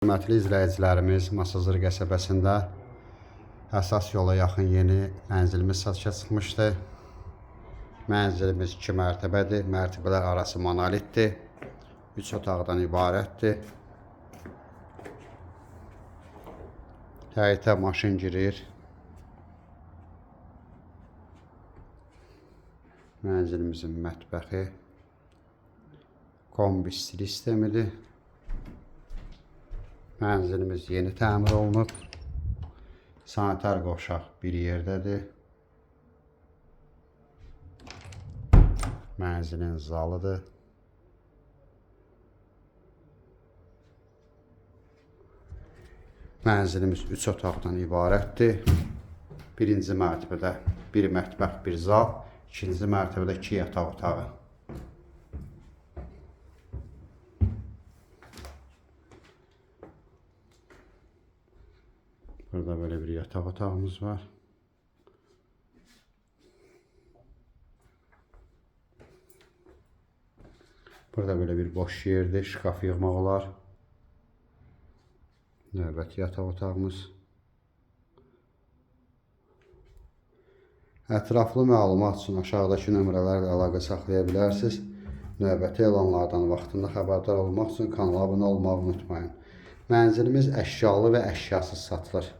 Hörmətli izləyicilərimiz, Masazır qəsəbəsində əsas yola yaxın yeni mənzilimiz satışa çıxmışdı. Mənzilimiz 2 mərtəbədir. Mərtəbələr arası monolitdir. 3 otaqdan ibarətdir. Həyətə maşın girir. Mənzilimizin mətbəxi kombi stil sistemidir. Mənzilimiz yeni təmir olunub. Sanitar qovşaq bir yerdədir. Mənzilin zalıdır. Mənzilimiz 3 otaqdan ibarətdir. Birinci mərtəbədə bir mətbəx, bir zal. İkinci mərtəbədə 2 yataq otağı. Burada böyle bir yatak otağımız var. Burada böyle bir boş yerde şkaf yığmaq olar. Növbəti yatak otağımız. Ətraflı məlumat üçün aşağıdakı nömrələrlə əlaqə saxlaya bilərsiniz. Növbəti elanlardan vaxtında xəbərdar olmaq üçün kanala abunə olmağı unutmayın. Mənzilimiz əşyalı və əşyasız satılır.